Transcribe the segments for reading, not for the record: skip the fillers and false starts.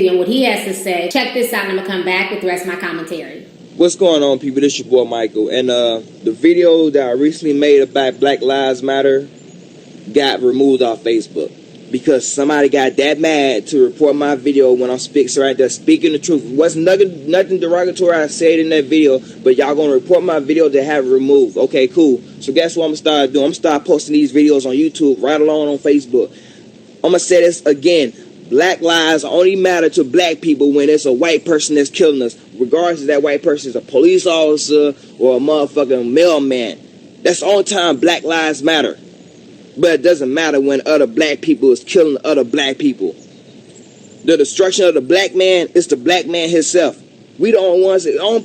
and what he has to say. Check this out, and I'm going to come back with the rest of my commentary. What's going on, people? This your boy Michael, and the video that I recently made about Black Lives Matter got removed off Facebook because somebody got that mad to report my video when I'm speaking the truth. It wasn't nothing derogatory I said in that video, but y'all gonna report my video to have it removed. Okay, cool. So guess what I'm gonna start doing? I'm gonna start posting these videos on YouTube right along on Facebook. I'm gonna say this again. Black lives only matter to black people when it's a white person that's killing us, regardless if that white person is a police officer or a motherfucking mailman. That's the only time black lives matter. But it doesn't matter when other black people is killing other black people. The destruction of the black man is the black man himself. We the only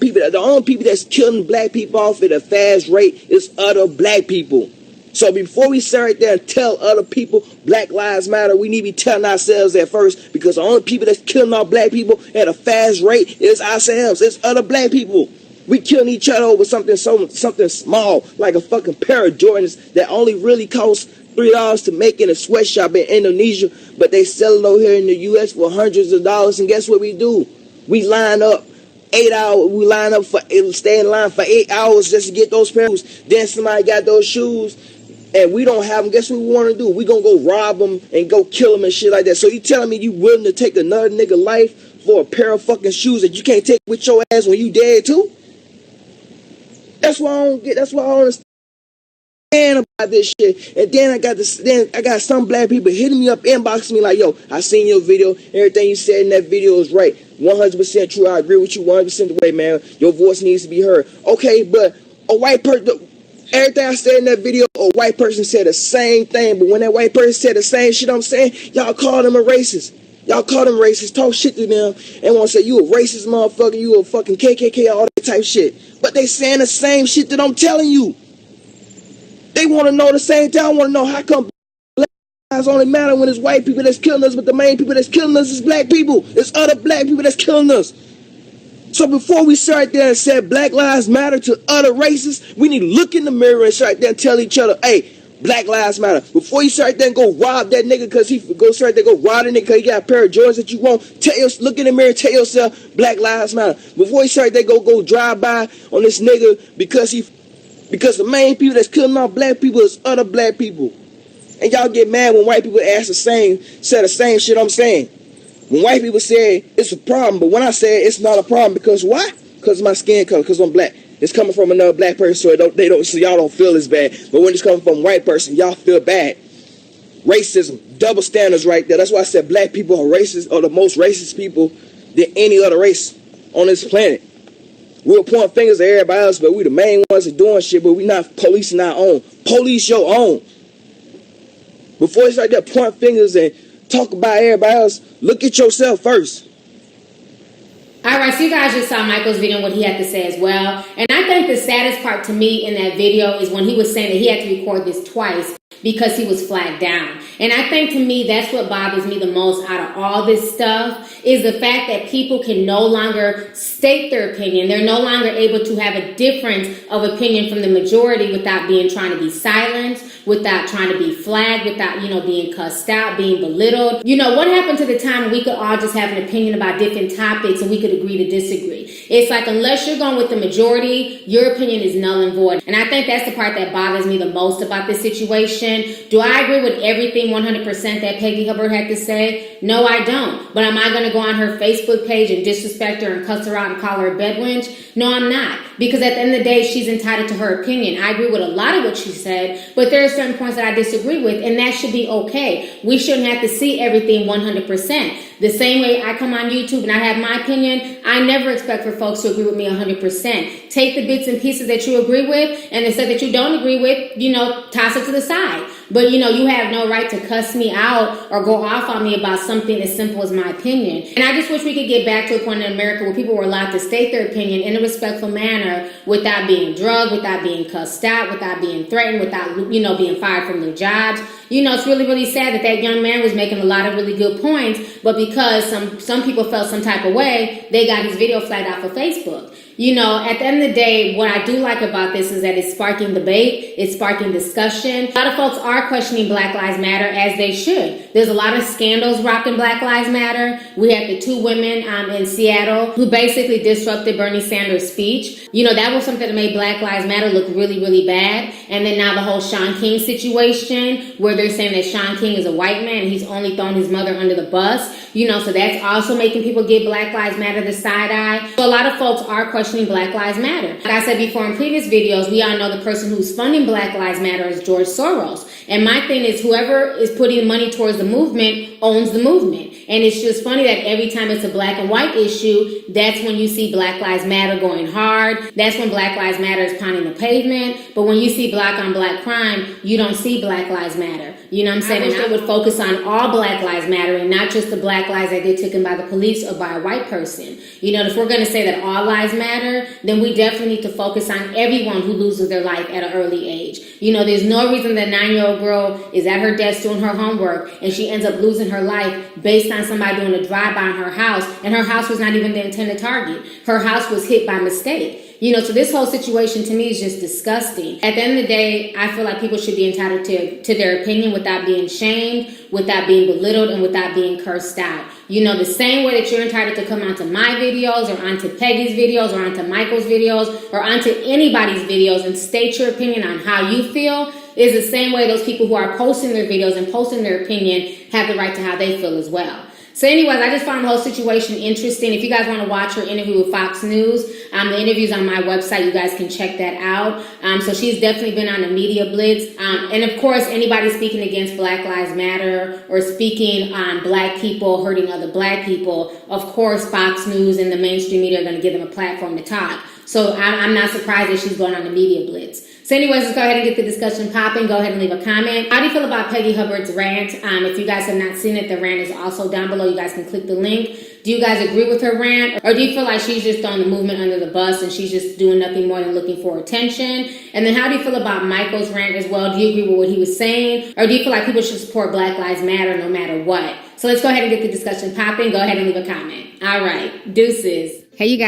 people that's killing black people off at a fast rate is other black people. So before we sit right there and tell other people Black Lives Matter, we need to be telling ourselves that first, because the only people that's killing our black people at a fast rate is ourselves. It's other black people. We killing each other over something small, like a fucking pair of Jordans that only really cost $3 to make in a sweatshop in Indonesia, but they sell it over here in the U.S. for hundreds of dollars. And guess what we do? We line up 8 hours. We line up stay in line for 8 hours just to get those pairs. Then somebody got those shoes, and we don't have them. Guess what we want to do? We gonna go rob them and go kill them and shit like that. So you telling me you willing to take another nigga life for a pair of fucking shoes that you can't take with your ass when you dead too? That's why I don't get. That's why I don't understand about this shit. And then I got some black people hitting me up, inboxing me like, yo, I seen your video. Everything you said in that video is right. 100% true. I agree with you 100% the way, man. Your voice needs to be heard. Okay, but a white person, everything I said in that video, a white person said the same thing. But when that white person said the same shit I'm saying, y'all call them a racist. Y'all call them racist, talk shit to them, and want to say you a racist motherfucker, you a fucking KKK, all that type shit. But they saying the same shit that I'm telling you. They want to know the same thing. I want to know how come black lives only matter when it's white people that's killing us, but the main people that's killing us is black people. It's other black people that's killing us. So before we sit right there and say black lives matter to other races, we need to look in the mirror and sit right there and tell each other, hey, black lives matter. Before you sit right there and go rob that nigga because he go sit right there and go rob that nigga because he got a pair of Jordans that you want, look in the mirror and tell yourself black lives matter. Before you sit right there and go drive by on this nigga because the main people that's killing off black people is other black people. And y'all get mad when white people say the same shit I'm saying. When white people say it's a problem, but when I say it's not a problem, because why? Because of my skin color, because I'm black. It's coming from another black person, so y'all don't feel as bad. But when it's coming from a white person, y'all feel bad. Racism, double standards right there. That's why I said black people are racist, or the most racist people than any other race on this planet. We'll point fingers at everybody else, but we the main ones that doing shit, but we not policing our own. Police your own. Before you start there point fingers and talk about everybody else, look at yourself first. All right, so you guys just saw Michael's video and what he had to say as well. And I think the saddest part to me in that video is when he was saying that he had to record this twice because he was flagged down. And I think to me, that's what bothers me the most out of all this stuff, is the fact that people can no longer state their opinion. They're no longer able to have a difference of opinion from the majority without trying to be silenced, without trying to be flagged, without, being cussed out, being belittled. What happened to the time when we could all just have an opinion about different topics and we could agree to disagree? It's like, unless you're going with the majority, your opinion is null and void. And I think that's the part that bothers me the most about this situation. Do I agree with everything 100% that Peggy Hubbard had to say? No, I don't. But am I going to go on her Facebook page and disrespect her and cuss her out and call her a bedwench? No, I'm not. Because at the end of the day, she's entitled to her opinion. I agree with a lot of what she said, but there are certain points that I disagree with, and that should be okay. We shouldn't have to see everything 100%. The same way I come on YouTube and I have my opinion, I never expect for folks to agree with me 100%. Take the bits and pieces that you agree with, and the stuff that you don't agree with, toss it to the side. But, you have no right to cuss me out or go off on me about something as simple as my opinion. And I just wish we could get back to a point in America where people were allowed to state their opinion in a respectful manner without being drugged, without being cussed out, without being threatened, without, being fired from their jobs. You know, it's really, really sad that that young man was making a lot of really good points, but because some people felt some type of way, they got his video flagged out for Facebook. You know, at the end of the day, what I do like about this is that it's sparking debate, it's sparking discussion. A lot of folks are questioning Black Lives Matter, as they should. There's a lot of scandals rocking Black Lives Matter. We had the two women in Seattle who basically disrupted Bernie Sanders' speech. You know, that was something that made Black Lives Matter look really, really bad. And then now the whole Shaun King situation, where they're saying that Shaun King is a white man and he's only thrown his mother under the bus. You know, so that's also making people give Black Lives Matter the side eye. So a lot of folks are questioning Black Lives Matter. Like I said before in previous videos, we all know the person who's funding Black Lives Matter is George Soros. And my thing is, whoever is putting money towards the movement owns the movement. And it's just funny that every time it's a black and white issue, that's when you see Black Lives Matter going hard. That's when Black Lives Matter is pounding the pavement. But when you see black on black crime, you don't see Black Lives Matter. You know what I'm saying? And I would focus on all Black Lives Matter and not just the black lives that get taken by the police or by a white person. You know, if we're going to say that all lives matter, then we definitely need to focus on everyone who loses their life at an early age. You know, there's no reason that 9-year-old girl is at her desk doing her homework and she ends up losing her life based on somebody doing a drive-by on her house, and her house was not even the intended target. Her house was hit by mistake. You know, so this whole situation to me is just disgusting. At the end of the day, I feel like people should be entitled to their opinion without being shamed, without being belittled, and without being cursed out. You know, the same way that you're entitled to come onto my videos or onto Peggy's videos or onto Michael's videos or onto anybody's videos and state your opinion on how you feel, is the same way those people who are posting their videos and posting their opinion have the right to how they feel as well. So anyways, I just found the whole situation interesting. If you guys want to watch her interview with Fox News, the interview's on my website. You guys can check that out. So she's definitely been on the media blitz. And of course, anybody speaking against Black Lives Matter or speaking on black people hurting other black people, of course, Fox News and the mainstream media are going to give them a platform to talk. So I'm not surprised that she's going on the media blitz. So anyways, let's go ahead and get the discussion popping. Go ahead and leave a comment. How do you feel about Peggy Hubbard's rant? If you guys have not seen it, the rant is also down below. You guys can click the link. Do you guys agree with her rant? Or do you feel like she's just throwing the movement under the bus and she's just doing nothing more than looking for attention? And then how do you feel about Michael's rant as well? Do you agree with what he was saying? Or do you feel like people should support Black Lives Matter no matter what? So let's go ahead and get the discussion popping. Go ahead and leave a comment. All right. Deuces. Hey, you guys.